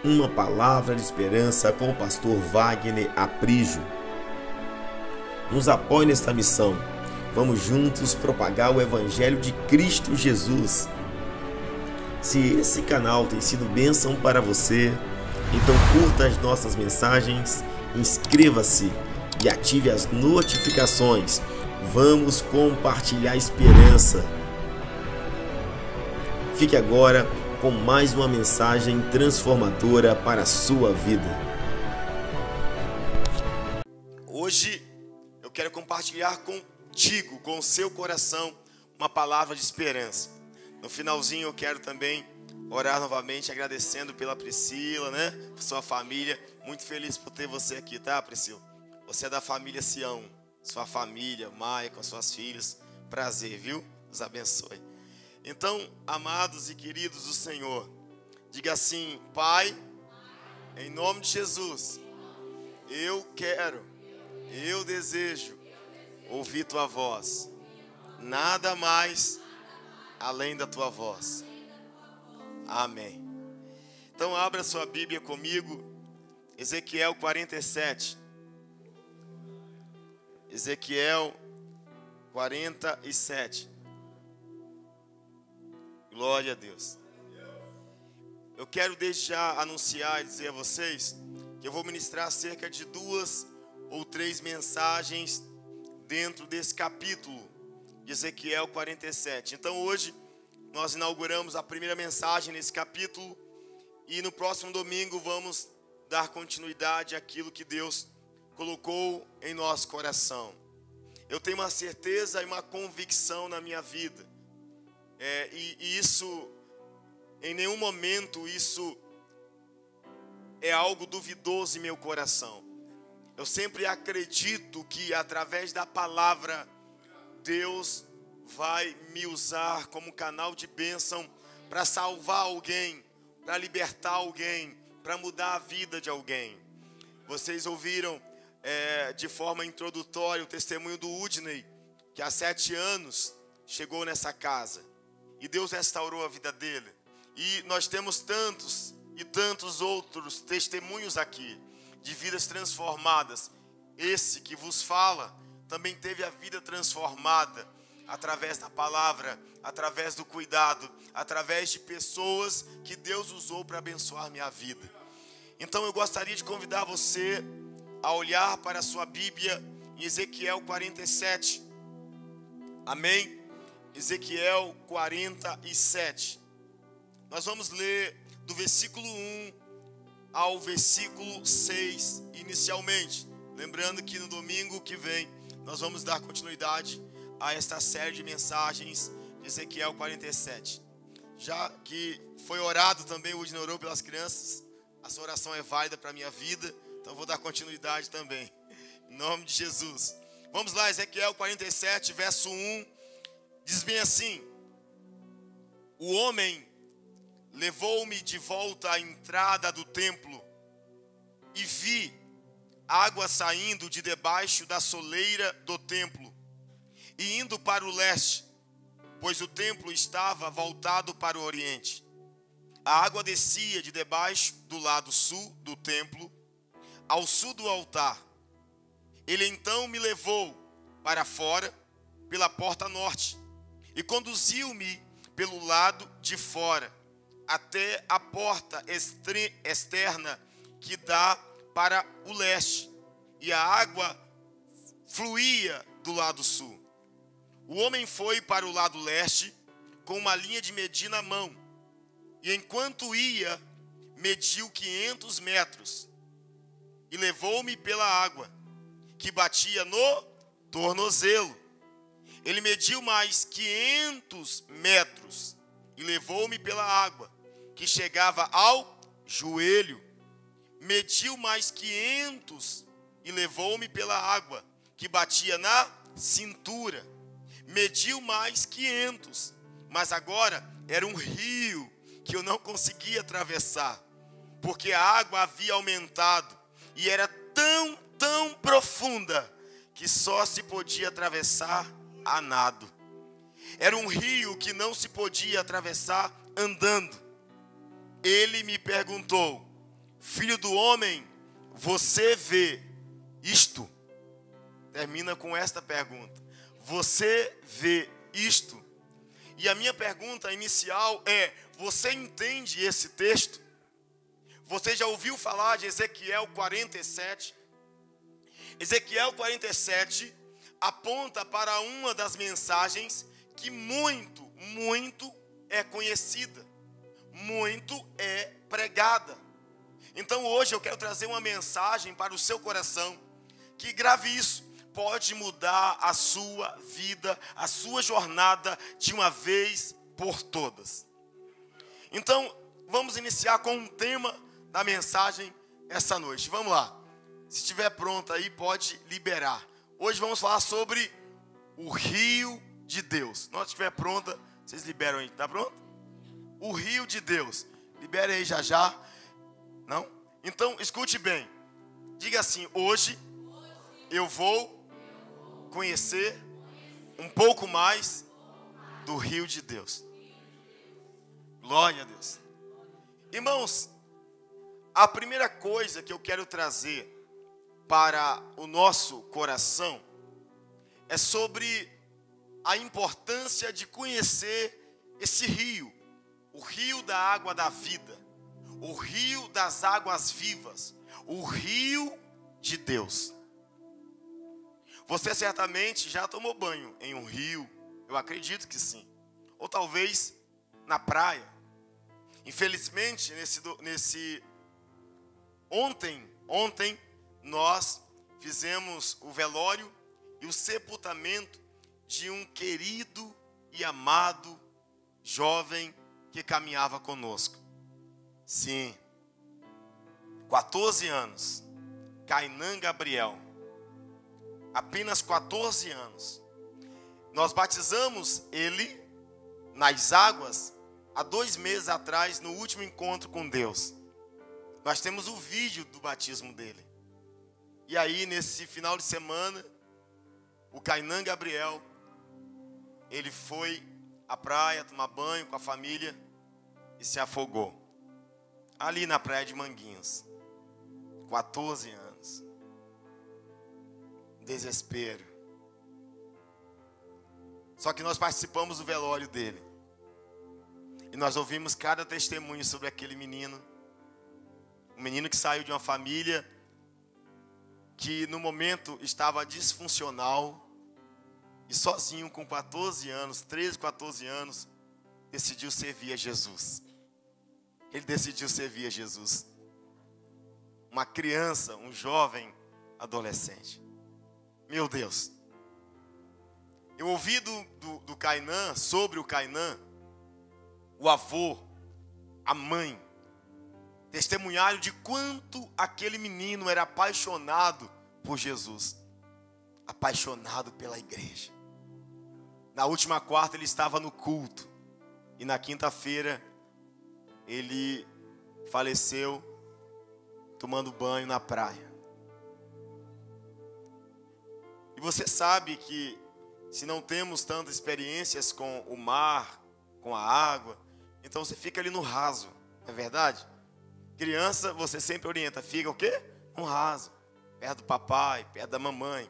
Uma palavra de esperança com o pastor Wagner Aprígio. Nos apoie nesta missão. Vamos juntos propagar o Evangelho de Cristo Jesus. Se esse canal tem sido bênção para você, então curta as nossas mensagens, inscreva-se e ative as notificações. Vamos compartilhar esperança. Fique agora com mais uma mensagem transformadora para a sua vida. Hoje eu quero compartilhar contigo, com o seu coração, uma palavra de esperança. No finalzinho eu quero também orar novamente, agradecendo pela Priscila, por sua família. Muito feliz por ter você aqui, tá, Priscila? Você é da família Sião, sua família, Maia, com suas filhas. Prazer, viu? Deus abençoe. Então, amados e queridos do Senhor, diga assim: Pai, em nome de Jesus, eu desejo ouvir tua voz, nada mais além da tua voz. Amém. Então, abra sua Bíblia comigo, Ezequiel 47. Ezequiel 47. Glória a Deus. Eu quero desde já anunciar e dizer a vocês que eu vou ministrar cerca de 2 ou 3 mensagens dentro desse capítulo de Ezequiel 47. Então hoje nós inauguramos a primeira mensagem nesse capítulo e no próximo domingo vamos dar continuidade àquilo que Deus colocou em nosso coração. Eu tenho uma certeza e uma convicção na minha vida. E isso, em nenhum momento, isso é algo duvidoso em meu coração. Eu sempre acredito que através da palavra, Deus vai me usar como canal de bênção para salvar alguém, para libertar alguém, para mudar a vida de alguém. Vocês ouviram de forma introdutória o testemunho do Udney, que há 7 anos chegou nessa casa. E Deus restaurou a vida dele. E nós temos tantos e tantos outros testemunhos aqui de vidas transformadas. Esse que vos fala também teve a vida transformada através da palavra, através do cuidado, através de pessoas que Deus usou para abençoar minha vida. Então eu gostaria de convidar você a olhar para a sua Bíblia em Ezequiel 47. Amém? Ezequiel 47. Nós vamos ler do versículo 1 ao versículo 6 inicialmente. Lembrando que no domingo que vem nós vamos dar continuidade a esta série de mensagens de Ezequiel 47. Já que foi orado também, o Udine orou pelas crianças, a sua oração é válida para a minha vida, então vou dar continuidade também, em nome de Jesus. Vamos lá, Ezequiel 47, verso 1. Diz bem assim: o homem levou-me de volta à entrada do templo e vi água saindo de debaixo da soleira do templo e indo para o leste, pois o templo estava voltado para o oriente. A água descia de debaixo do lado sul do templo, ao sul do altar. Ele então me levou para fora pela porta norte e conduziu-me pelo lado de fora, até a porta externa que dá para o leste, e a água fluía do lado sul. O homem foi para o lado leste com uma linha de medir na mão, e enquanto ia, mediu 500 metros, e levou-me pela água, que batia no tornozelo. Ele mediu mais 500 metros e levou-me pela água, que chegava ao joelho. Mediu mais 500 e levou-me pela água, que batia na cintura. Mediu mais 500, mas agora era um rio que eu não conseguia atravessar, porque a água havia aumentado e era tão profunda que só se podia atravessar a nado. Era um rio que não se podia atravessar andando. Ele me perguntou: Filho do homem, você vê isto? Termina com esta pergunta. Você vê isto? E a minha pergunta inicial é: você entende esse texto? Você já ouviu falar de Ezequiel 47? Ezequiel 47 aponta para uma das mensagens que muito é conhecida, muito é pregada. Então hoje eu quero trazer uma mensagem para o seu coração, que grave isso, pode mudar a sua vida, a sua jornada de uma vez por todas. Então vamos iniciar com um tema da mensagem essa noite. Vamos lá, se estiver pronto aí pode liberar. Hoje vamos falar sobre o rio de Deus. Se estiver pronta, vocês liberam aí, tá pronto? O rio de Deus, libere aí já. Não? Então escute bem, diga assim: hoje eu vou conhecer um pouco mais do rio de Deus. Glória a Deus. Irmãos, a primeira coisa que eu quero trazer para o nosso coração é sobre a importância de conhecer esse rio, o rio da água da vida, o rio das águas vivas, o rio de Deus. Você certamente já tomou banho em um rio, eu acredito que sim, ou talvez na praia. Infelizmente, ontem nós fizemos o velório e o sepultamento de um querido e amado jovem que caminhava conosco. Sim, 14 anos, Kainan Gabriel, apenas 14 anos. Nós batizamos ele nas águas há 2 meses atrás, no último encontro com Deus. Nós temos o vídeo do batismo dele. E aí, nesse final de semana, o Kainan Gabriel, ele foi à praia tomar banho com a família e se afogou. Ali na praia de Manguinhos. 14 anos. Desespero. Só que nós participamos do velório dele. E nós ouvimos cada testemunho sobre aquele menino. Um menino que saiu de uma família que no momento estava disfuncional. E sozinho, com 14 anos, 13, 14 anos, decidiu servir a Jesus. Ele decidiu servir a Jesus. Uma criança, um jovem adolescente. Meu Deus. Eu ouvi do Kainan, sobre o Kainan, o avô, a mãe, testemunharam de quanto aquele menino era apaixonado por Jesus. Apaixonado pela igreja. Na última quarta ele estava no culto. E na quinta-feira ele faleceu tomando banho na praia. E você sabe que se não temos tantas experiências com o mar, com a água, então você fica ali no raso, não é verdade? Criança, você sempre orienta, fica o quê? No raso, perto do papai, perto da mamãe.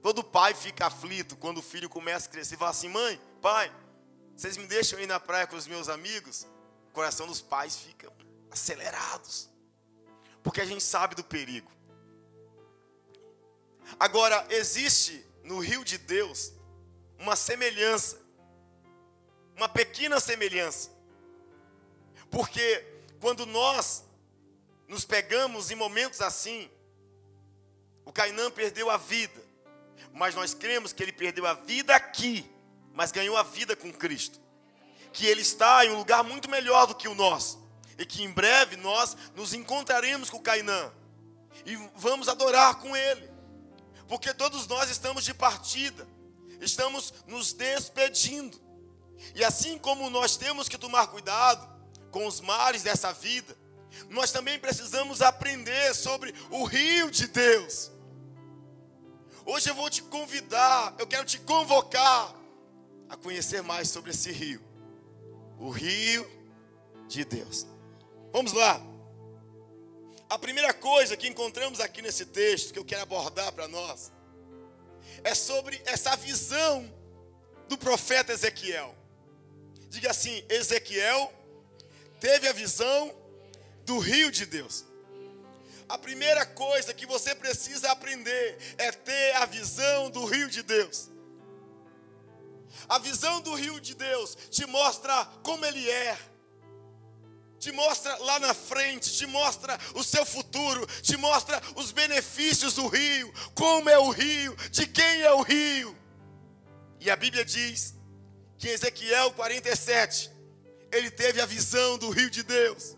Todo pai fica aflito quando o filho começa a crescer e fala assim: mãe, pai, vocês me deixam ir na praia com os meus amigos? O coração dos pais fica acelerados, porque a gente sabe do perigo. Agora, existe no rio de Deus uma semelhança, uma pequena semelhança, porque quando nós nos pegamos em momentos assim, o Kainan perdeu a vida, mas nós cremos que ele perdeu a vida aqui, mas ganhou a vida com Cristo, que ele está em um lugar muito melhor do que o nosso, e que em breve nós nos encontraremos com o Kainan, e vamos adorar com ele, porque todos nós estamos de partida, estamos nos despedindo, e assim como nós temos que tomar cuidado com os mares dessa vida, nós também precisamos aprender sobre o rio de Deus. Hoje eu vou te convidar, eu quero te convocar a conhecer mais sobre esse rio, o rio de Deus. Vamos lá. A primeira coisa que encontramos aqui nesse texto, que eu quero abordar para nós, é sobre essa visão do profeta Ezequiel. Diga assim: Ezequiel teve a visão do rio de Deus. A primeira coisa que você precisa aprender é ter a visão do rio de Deus. A visão do rio de Deus te mostra como ele é, te mostra lá na frente, te mostra o seu futuro, te mostra os benefícios do rio, como é o rio, de quem é o rio. E a Bíblia diz que em Ezequiel 47, ele teve a visão do rio de Deus.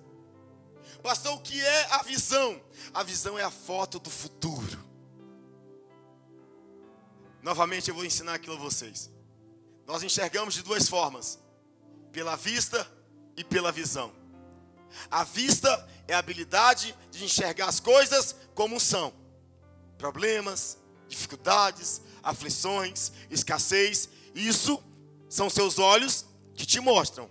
Pastor, o que é a visão? A visão é a foto do futuro. Novamente eu vou ensinar aquilo a vocês. Nós enxergamos de duas formas: pela vista e pela visão. A vista é a habilidade de enxergar as coisas como são. Problemas, dificuldades, aflições, escassez. Isso são seus olhos que te mostram.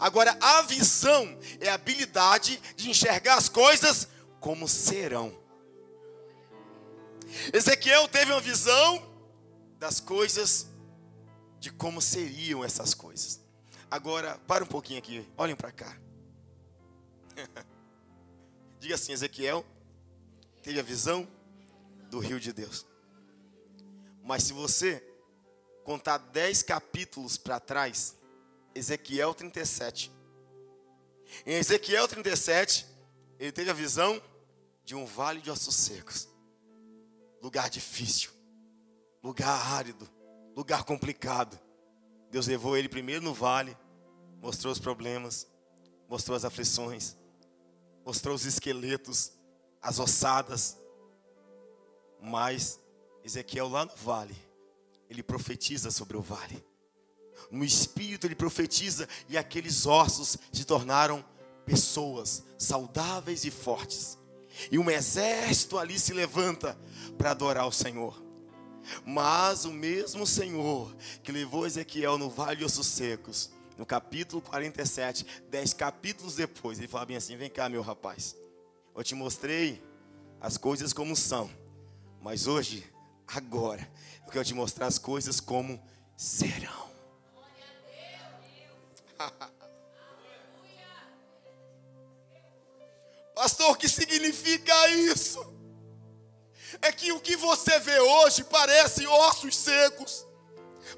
Agora, a visão é a habilidade de enxergar as coisas como serão. Ezequiel teve uma visão das coisas, de como seriam essas coisas. Agora, para um pouquinho aqui, olhem para cá. Diga assim: Ezequiel teve a visão do rio de Deus. Mas se você contar 10 capítulos para trás, Ezequiel 37. Em Ezequiel 37, ele teve a visão de um vale de ossos secos. Lugar difícil, lugar árido, lugar complicado. Deus levou ele primeiro no vale, mostrou os problemas, mostrou as aflições, mostrou os esqueletos, as ossadas. Mas Ezequiel lá no vale, ele profetiza sobre o vale. No espírito ele profetiza e aqueles ossos se tornaram pessoas saudáveis e fortes. E um exército ali se levanta para adorar o Senhor. Mas o mesmo Senhor que levou Ezequiel no vale de ossos secos, no capítulo 47, 10 capítulos depois, ele fala bem assim: vem cá, meu rapaz, eu te mostrei as coisas como são, mas hoje, agora, eu quero te mostrar as coisas como serão. Pastor, o que significa isso? É que o que você vê hoje parece ossos secos,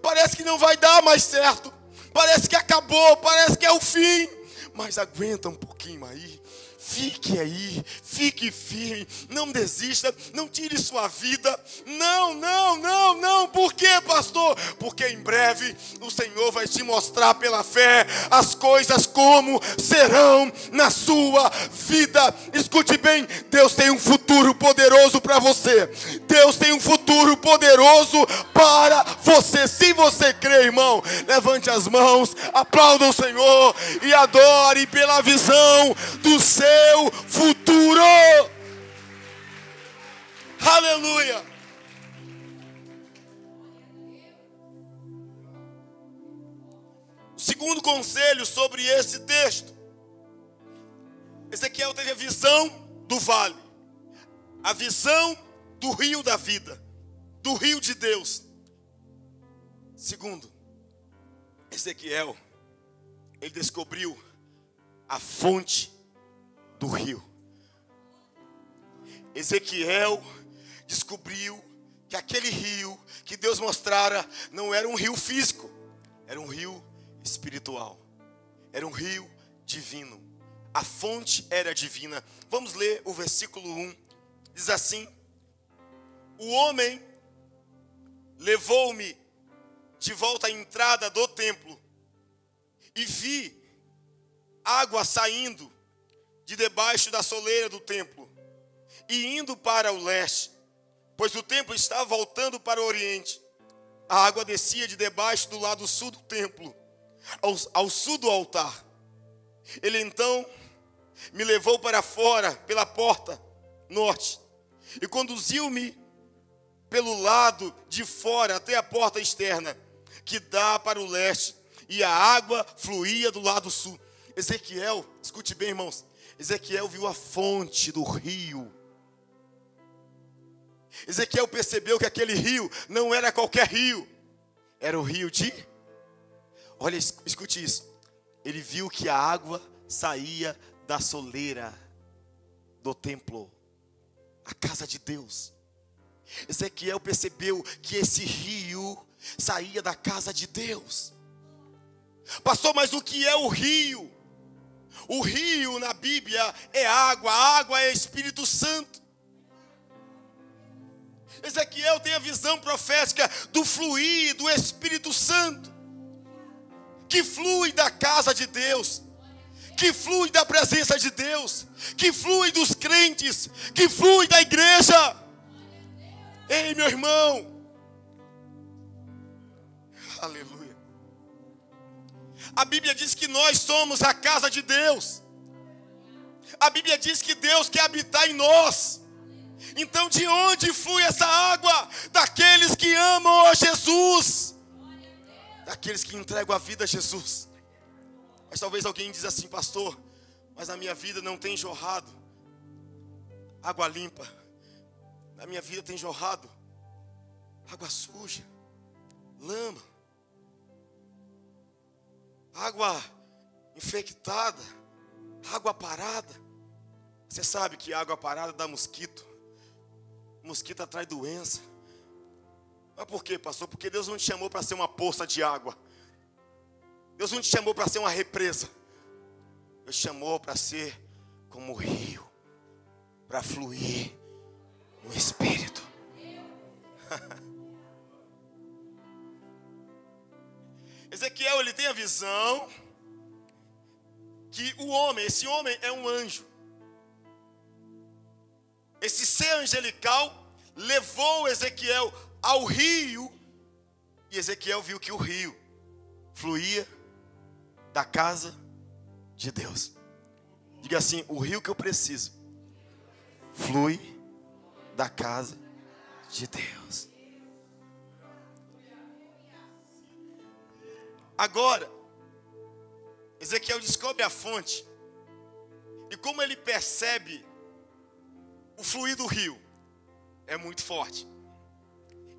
parece que não vai dar mais certo, parece que acabou, parece que é o fim. Mas aguenta um pouquinho aí, fique firme, não desista, não tire sua vida. Não, por quê, pastor? Porque em breve o Senhor vai te mostrar pela fé as coisas como serão na sua vida. Escute bem, Deus tem um futuro poderoso para você. Deus tem um futuro poderoso para você. Se você crê, irmão, levante as mãos, aplauda o Senhor e adore pela visão do seu futuro. Aleluia. O segundo conselho sobre esse texto: Ezequiel teve a visão do vale, a visão do rio da vida, do rio de Deus. Segundo, Ezequiel, ele descobriu a fonte do rio. Ezequiel descobriu que aquele rio que Deus mostrara não era um rio físico, era um rio espiritual, era um rio divino. A fonte era divina. Vamos ler o versículo 1. Diz assim: o homem levou-me de volta à entrada do templo e vi água saindo de debaixo da soleira do templo e indo para o leste, pois o templo estava voltando para o oriente. A água descia de debaixo do lado sul do templo, ao sul do altar. Ele então me levou para fora pela porta norte e conduziu-me pelo lado de fora até a porta externa, que dá para o leste, e a água fluía do lado sul. Ezequiel, escute bem, irmãos, Ezequiel viu a fonte do rio. Ezequiel percebeu que aquele rio não era qualquer rio. Era o rio de... Olha, escute isso. Ele viu que a água saía da soleira do templo, a casa de Deus. Ezequiel percebeu que esse rio saía da casa de Deus. Pastor, mas o que é o rio? O rio na Bíblia é água, a água é Espírito Santo. Ezequiel tem a visão profética do fluir do Espírito Santo, que flui da casa de Deus, que flui da presença de Deus, que flui dos crentes, que flui da igreja. Ei, meu irmão, aleluia. A Bíblia diz que nós somos a casa de Deus. A Bíblia diz que Deus quer habitar em nós. Então de onde flui essa água? Daqueles que amam a Jesus, daqueles que entregam a vida a Jesus. Mas talvez alguém diz assim: pastor, mas na minha vida não tem jorrado água limpa. Na minha vida tem jorrado água suja, lama, água infectada, água parada. Você sabe que água parada dá mosquito. Mosquito atrai doença. Mas por quê, pastor? Porque Deus não te chamou para ser uma poça de água. Deus não te chamou para ser uma represa. Deus te chamou para ser como o rio, para fluir no Espírito. Ezequiel, ele tem a visão que esse homem é um anjo. Esse ser angelical levou Ezequiel ao rio, e Ezequiel viu que o rio fluía da casa de Deus. Diga assim: o rio que eu preciso flui da casa de Deus. Agora, Ezequiel descobre a fonte, e como ele percebe o fluir do rio, é muito forte.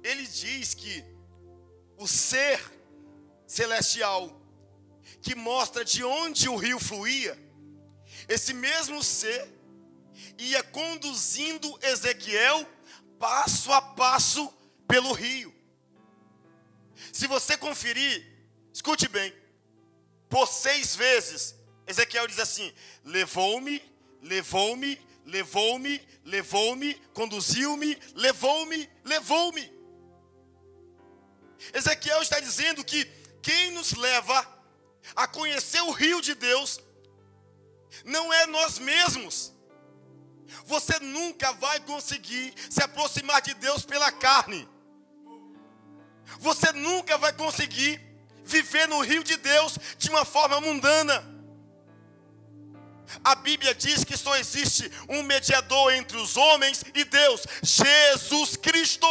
Ele diz que o ser celestial que mostra de onde o rio fluía, esse mesmo ser ia conduzindo Ezequiel passo a passo pelo rio. Se você conferir, escute bem, por 6 vezes Ezequiel diz assim: levou-me, levou-me, levou-me, levou-me, conduziu-me, levou-me, levou-me. Ezequiel está dizendo que quem nos leva a conhecer o rio de Deus não é nós mesmos. Você nunca vai conseguir se aproximar de Deus pela carne. Você nunca vai conseguir viver no rio de Deus de uma forma mundana. A Bíblia diz que só existe um mediador entre os homens e Deus: Jesus Cristo.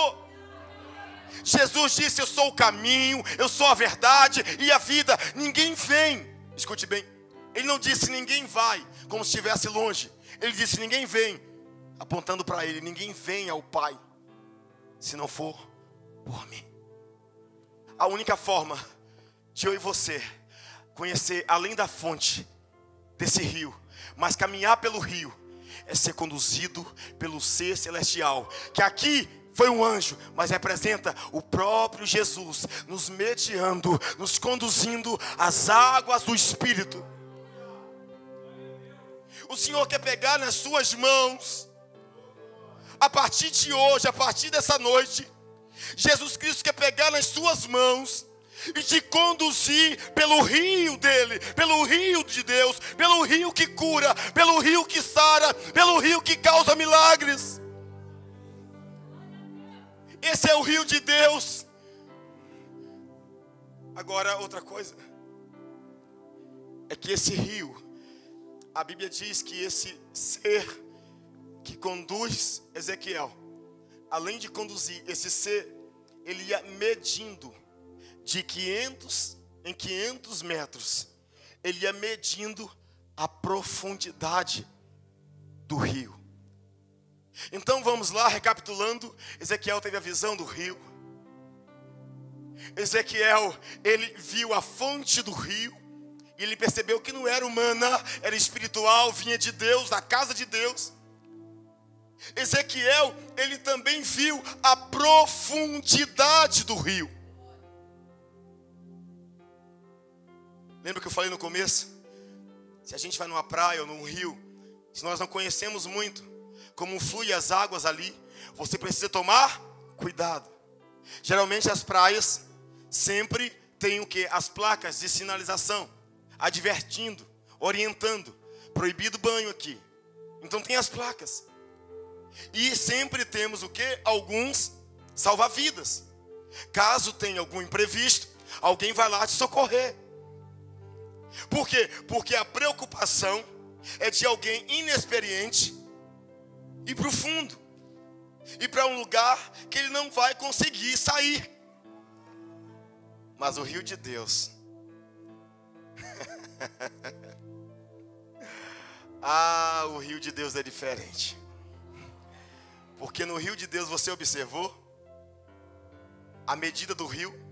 Jesus disse: eu sou o caminho, eu sou a verdade e a vida. Ninguém vem, escute bem, ele não disse ninguém vai, como se estivesse longe. Ele disse: ninguém vem, apontando para ele, ninguém vem ao Pai, se não for por mim. A única forma de eu e você conhecer além da fonte desse rio, mas caminhar pelo rio, é ser conduzido pelo ser celestial, que aqui foi um anjo, mas representa o próprio Jesus, nos mediando, nos conduzindo às águas do Espírito. O Senhor quer pegar nas suas mãos, a partir de hoje, a partir dessa noite, Jesus Cristo quer pegar nas suas mãos e te conduzir pelo rio dele, pelo rio de Deus, pelo rio que cura, pelo rio que sara, pelo rio que causa milagres. Esse é o rio de Deus. Agora, outra coisa é que esse rio, a Bíblia diz que esse ser que conduz Ezequiel, além de conduzir esse ser, ele ia medindo de 500 em 500 metros. Ele ia medindo a profundidade do rio. Então vamos lá, recapitulando. Ezequiel teve a visão do rio. Ezequiel, ele viu a fonte do rio. E ele percebeu que não era humana, era espiritual, vinha de Deus, da casa de Deus. Ezequiel, ele também viu a profundidade do rio. Lembra que eu falei no começo? Se a gente vai numa praia ou num rio, se nós não conhecemos muito como fluem as águas ali, você precisa tomar cuidado. Geralmente as praias sempre têm o quê? As placas de sinalização, advertindo, orientando, proibido banho aqui. Então tem as placas. E sempre temos o quê? Alguns salva-vidas. Caso tenha algum imprevisto, alguém vai lá te socorrer. Por quê? Porque a preocupação é de alguém inexperiente ir para o fundo, ir para um lugar que ele não vai conseguir sair. Mas o rio de Deus, o rio de Deus é diferente. Porque no rio de Deus você observou a medida do rio.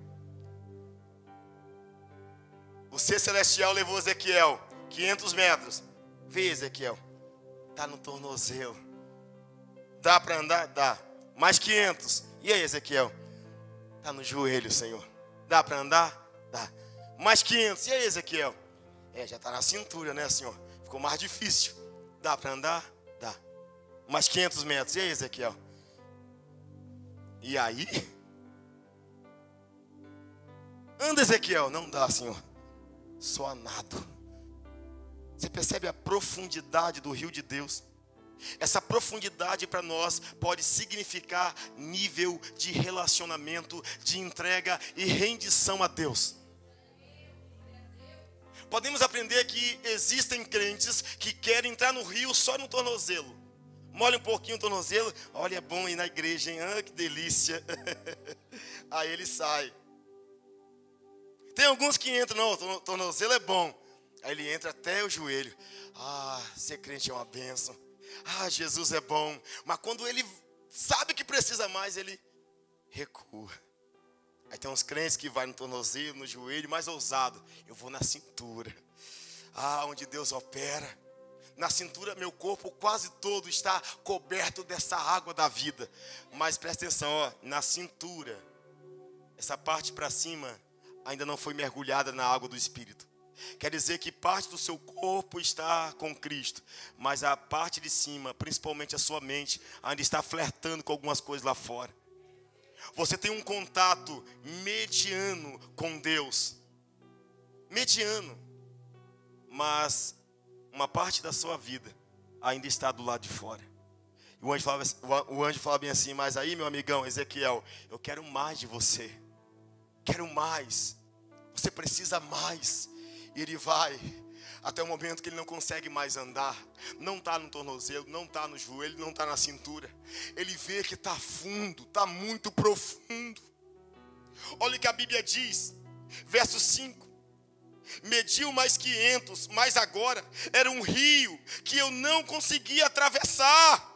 O ser celestial levou Ezequiel 500 metros. Vê, Ezequiel, está no tornozelo. Dá para andar? Dá. Mais 500. E aí, Ezequiel? Está no joelho, Senhor. Dá para andar? Dá. Mais 500. E aí, Ezequiel? Já está na cintura, né, Senhor? Ficou mais difícil. Dá para andar? Dá. Mais 500 metros. E aí, Ezequiel? E aí? Anda, Ezequiel. Não dá, Senhor. Só nado. Você percebe a profundidade do rio de Deus? Essa profundidade para nós pode significar nível de relacionamento, de entrega e rendição a Deus. Podemos aprender que existem crentes que querem entrar no rio só no tornozelo. Molha um pouquinho o tornozelo. Olha, é bom ir na igreja, hein? Que delícia. Aí ele sai. Tem alguns que entram, não, o tornozelo é bom. Aí ele entra até o joelho. Ser crente é uma bênção. Jesus é bom. Mas quando ele sabe que precisa mais, ele recua. Aí tem uns crentes que vai no tornozelo, no joelho, mais ousado. Eu vou na cintura. Onde Deus opera. Na cintura, meu corpo quase todo está coberto dessa água da vida. Mas presta atenção, na cintura, essa parte para cima ainda não foi mergulhada na água do Espírito. Quer dizer que parte do seu corpo está com Cristo, mas a parte de cima, principalmente a sua mente, ainda está flertando com algumas coisas lá fora. Você tem um contato mediano com Deus. Mediano. Mas uma parte da sua vida ainda está do lado de fora. E o anjo fala bem assim: mas aí, meu amigão Ezequiel, eu quero mais de você. Quero mais. Você precisa mais. E ele vai até o momento que ele não consegue mais andar. Não está no tornozelo, não está no joelho, não está na cintura. Ele vê que está fundo, está muito profundo. Olha o que a Bíblia diz, verso 5. Mediu mais 500, mas agora era um rio que eu não conseguia atravessar.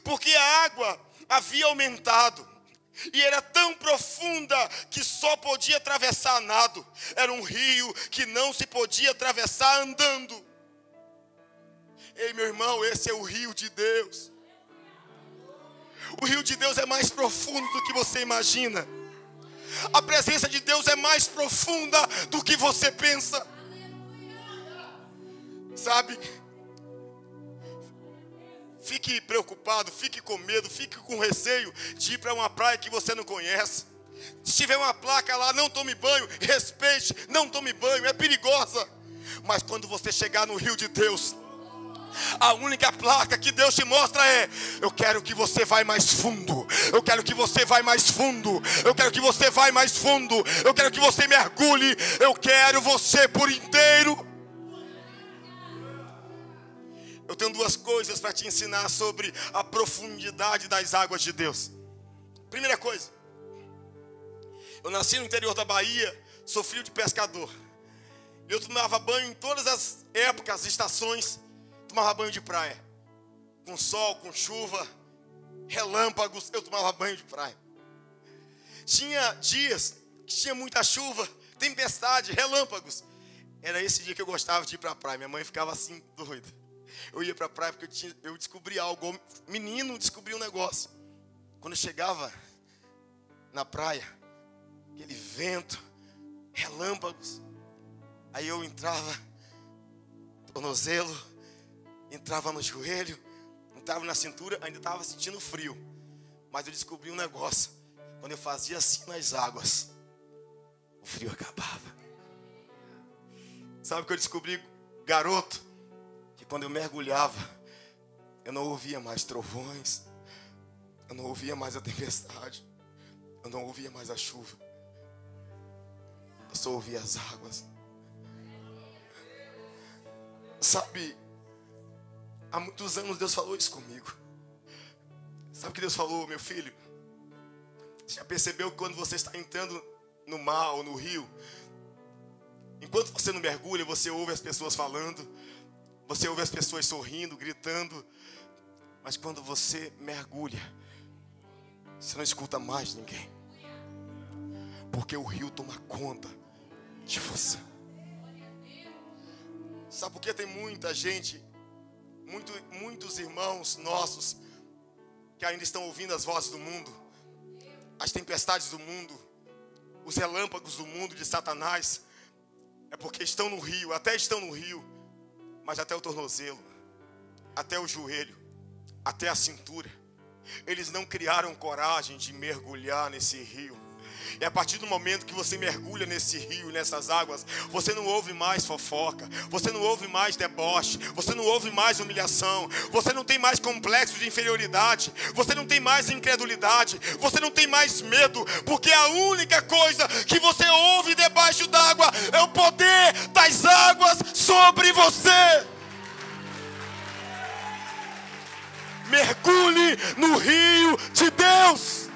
Porque a água havia aumentado. E era tão profunda que só podia atravessar a nado. Era um rio que não se podia atravessar andando. Ei, meu irmão, esse é o rio de Deus. O rio de Deus é mais profundo do que você imagina. A presença de Deus é mais profunda do que você pensa. Sabe? Fique preocupado, fique com medo, fique com receio de ir para uma praia que você não conhece. Se tiver uma placa lá, não tome banho, respeite, não tome banho, é perigosa. Mas quando você chegar no rio de Deus, a única placa que Deus te mostra é: eu quero que você vá mais fundo. Eu quero que você vá mais fundo. Eu quero que você vá mais fundo. Eu quero que você mergulhe. Eu quero você por inteiro. Eu tenho duas coisas para te ensinar sobre a profundidade das águas de Deus. Primeira coisa, eu nasci no interior da Bahia, sou filho de pescador. Eu tomava banho em todas as épocas, estações. tomava banho de praia. Com sol, com chuva, relâmpagos, eu tomava banho de praia. Tinha dias que tinha muita chuva, tempestade, relâmpagos. Era esse dia que eu gostava de ir para a praia. Minha mãe ficava assim, doida. Eu ia para a praia porque eu descobri algo. Menino, descobri um negócio. Quando eu chegava na praia, aquele vento, relâmpagos. Aí eu entrava, tornozelo, entrava no joelho, entrava na cintura, ainda estava sentindo frio. Mas eu descobri um negócio. Quando eu fazia assim nas águas, o frio acabava. Sabe o que eu descobri, garoto? Que quando eu mergulhava, eu não ouvia mais trovões, eu não ouvia mais a tempestade, eu não ouvia mais a chuva. Eu só ouvia as águas. Sabe, há muitos anos Deus falou isso comigo. Sabe o que Deus falou, meu filho? Você já percebeu que quando você está entrando no mar ou no rio, enquanto você não mergulha, você ouve as pessoas falando, você ouve as pessoas sorrindo, gritando, mas quando você mergulha, você não escuta mais ninguém, porque o rio toma conta de você. Sabe por que tem muita gente, muitos irmãos nossos que ainda estão ouvindo as vozes do mundo, as tempestades do mundo, os relâmpagos do mundo de Satanás? É porque estão no rio, até estão no rio, mas até o tornozelo, até o joelho, até a cintura. Eles não criaram coragem de mergulhar nesse rio. E a partir do momento que você mergulha nesse rio, nessas águas, você não ouve mais fofoca, você não ouve mais deboche, você não ouve mais humilhação, você não tem mais complexo de inferioridade, você não tem mais incredulidade, você não tem mais medo, porque a única coisa que você ouve debaixo d'água é o poder das águas sobre você. Mergulhe no rio de Deus.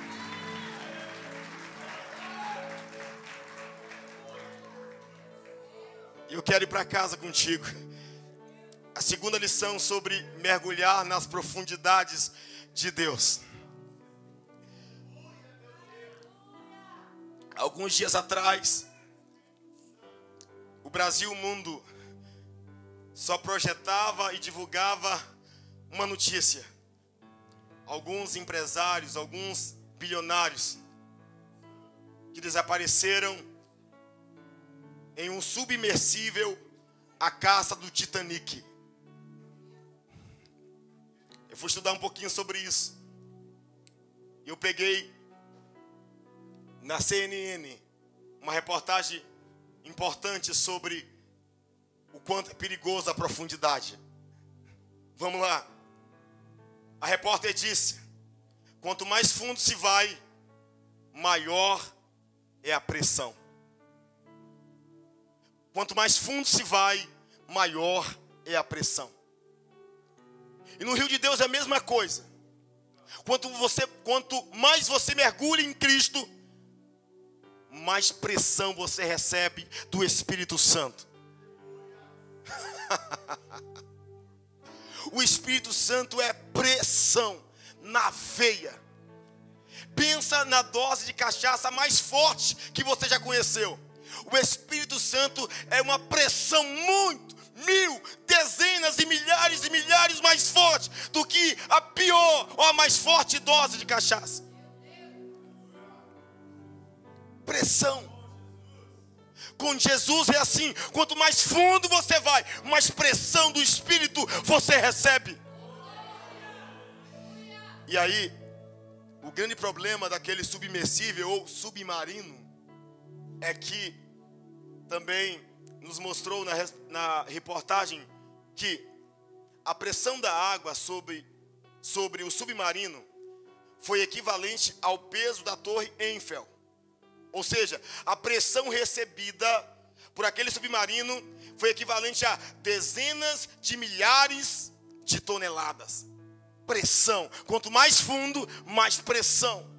Eu quero ir para casa contigo. A segunda lição sobre mergulhar nas profundidades de Deus. Alguns dias atrás, o Brasil e o mundo só projetava e divulgava uma notícia. Alguns empresários, alguns bilionários que desapareceram em um submersível à caça do Titanic. Eu fui estudar um pouquinho sobre isso. Eu peguei na CNN uma reportagem importante sobre o quanto é perigoso a profundidade. Vamos lá. A repórter disse: quanto mais fundo se vai, maior é a pressão. Quanto mais fundo se vai, maior é a pressão. E no rio de Deus é a mesma coisa. Quanto mais você mergulha em Cristo, mais pressão você recebe do Espírito Santo. O Espírito Santo é pressão na veia. Pensa na dose de cachaça mais forte que você já conheceu. O Espírito Santo é uma pressão muito, mil, dezenas e milhares mais forte do que a pior ou a mais forte dose de cachaça. Pressão. Com Jesus é assim: quanto mais fundo você vai, mais pressão do Espírito você recebe. E aí, o grande problema daquele submersível ou submarino é que também nos mostrou na reportagem que a pressão da água sobre o submarino foi equivalente ao peso da Torre Eiffel. Ou seja, a pressão recebida por aquele submarino foi equivalente a dezenas de milhares de toneladas. Pressão. Quanto mais fundo, mais pressão.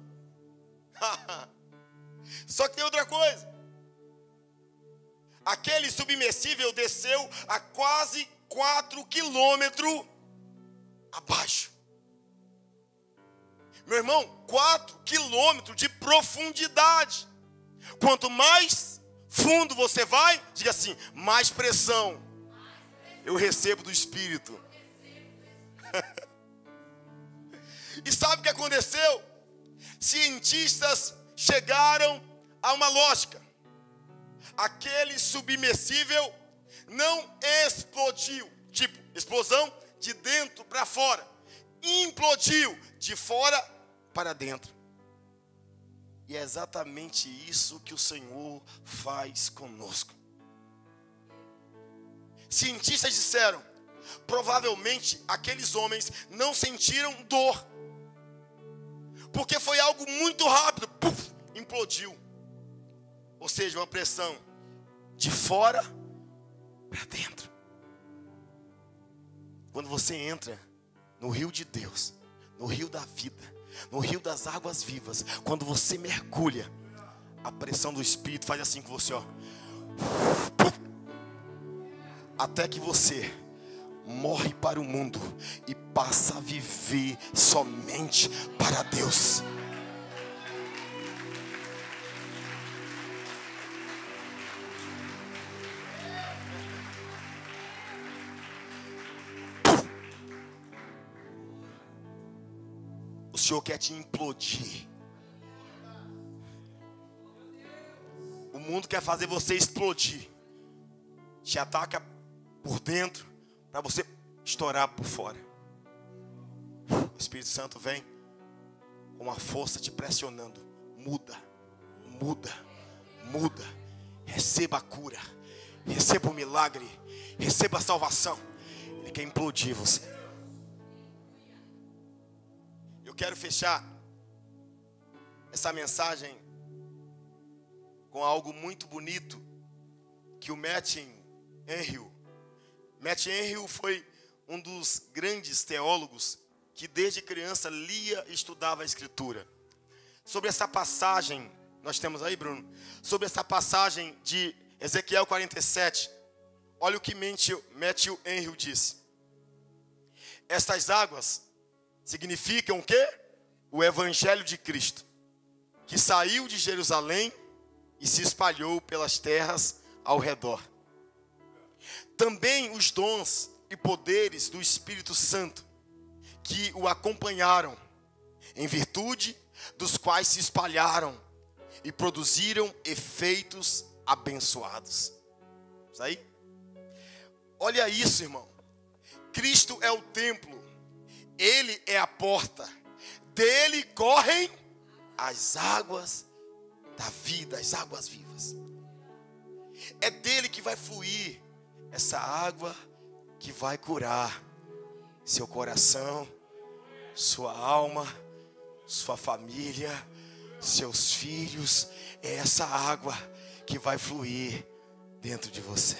Só que tem outra coisa. Aquele submersível desceu a quase 4 quilômetros abaixo. Meu irmão, 4 quilômetros de profundidade. Quanto mais fundo você vai, diga assim, mais pressão eu recebo do Espírito. E sabe o que aconteceu? Cientistas chegaram a uma lógica. Aquele submersível não explodiu, tipo, explosão de dentro para fora. Implodiu de fora para dentro. E é exatamente isso que o Senhor faz conosco. Cientistas disseram, provavelmente aqueles homens não sentiram dor, porque foi algo muito rápido, puf, implodiu. Ou seja, uma pressão de fora para dentro. Quando você entra no rio de Deus, no rio da vida, no rio das águas vivas, quando você mergulha, a pressão do Espírito faz assim com você, ó, até que você morre para o mundo e passa a viver somente para Deus. O Senhor quer te implodir. O mundo quer fazer você explodir. Te ataca por dentro para você estourar por fora. O Espírito Santo vem com uma força te pressionando. Muda, muda, muda. Receba a cura, receba o milagre, receba a salvação. Ele quer implodir você. Eu quero fechar essa mensagem com algo muito bonito que o Matthew Henry foi um dos grandes teólogos que desde criança lia e estudava a Escritura. Sobre essa passagem, nós temos aí, Bruno, sobre essa passagem de Ezequiel 47, olha o que Matthew Henry disse. Estas águas significam o quê? O Evangelho de Cristo, que saiu de Jerusalém e se espalhou pelas terras ao redor. Também os dons e poderes do Espírito Santo, que o acompanharam, em virtude dos quais se espalharam e produziram efeitos abençoados. Isso aí? Olha isso, irmão. Cristo é o templo. Ele é a porta. Dele correm as águas da vida, as águas vivas. É dele que vai fluir essa água que vai curar seu coração, sua alma, sua família, seus filhos. É essa água que vai fluir dentro de você.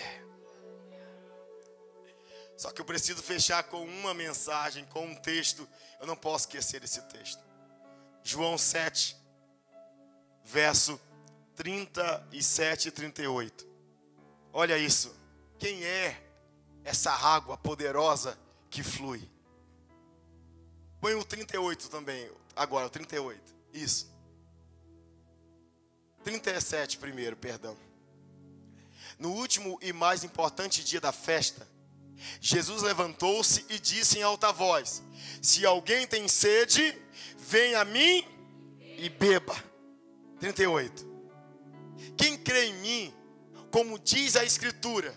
Só que eu preciso fechar com uma mensagem, com um texto. Eu não posso esquecer esse texto. João 7, verso 37 e 38. Olha isso. Quem é essa água poderosa que flui? Põe o 38 também. Agora, o 38. Isso. 37 primeiro, perdão. No último e mais importante dia da festa, Jesus levantou-se e disse em alta voz: se alguém tem sede, venha a mim e beba. 38. Quem crê em mim, como diz a Escritura,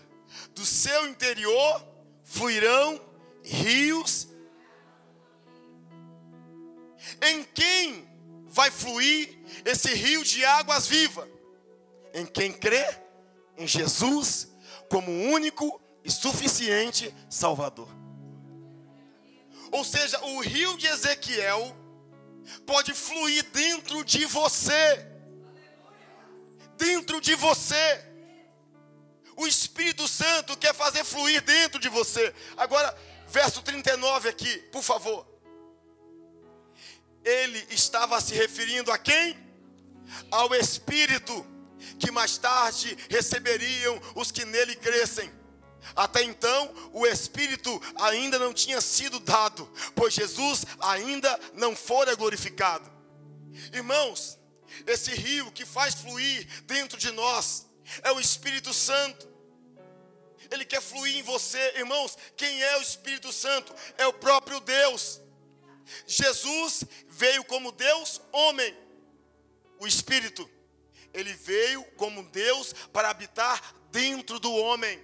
do seu interior fluirão rios. Em quem vai fluir esse rio de águas vivas? Em quem crê em Jesus como único e suficiente Salvador. Ou seja, o rio de Ezequiel pode fluir dentro de você. Dentro de você. O Espírito Santo quer fazer fluir dentro de você. Agora, verso 39 aqui, por favor. Ele estava se referindo a quem? Ao Espírito, que mais tarde receberiam os que nele crescem. Até então, o Espírito ainda não tinha sido dado, pois Jesus ainda não fora glorificado. Irmãos, esse rio que faz fluir dentro de nós é o Espírito Santo. Ele quer fluir em você. Irmãos, quem é o Espírito Santo? É o próprio Deus. Jesus veio como Deus homem. O Espírito, ele veio como Deus para habitar dentro do homem.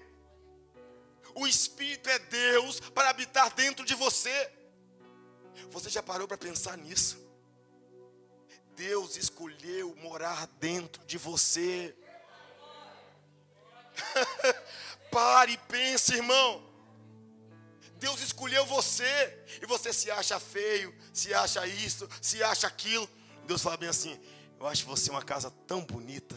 O Espírito é Deus para habitar dentro de você. Você já parou para pensar nisso? Deus escolheu morar dentro de você. Pare e pense, irmão. Deus escolheu você. E você se acha feio, se acha isso, se acha aquilo. Deus fala bem assim: eu acho você uma casa tão bonita.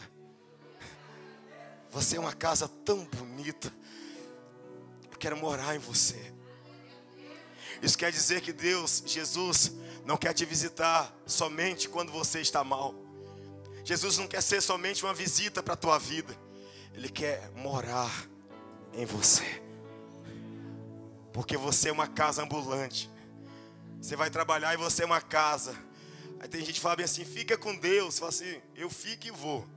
Você é uma casa tão bonita. Eu quero morar em você. Isso quer dizer que Deus, Jesus, não quer te visitar somente quando você está mal. Jesus não quer ser somente uma visita para a tua vida. Ele quer morar em você. Porque você é uma casa ambulante. Você vai trabalhar e você é uma casa. Aí tem gente que fala bem assim: fica com Deus. Fala assim: eu fico e vou.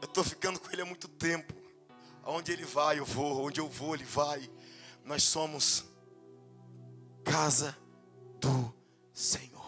Eu estou ficando com Ele há muito tempo. Aonde Ele vai, eu vou. Onde eu vou, Ele vai. Nós somos casa do Senhor.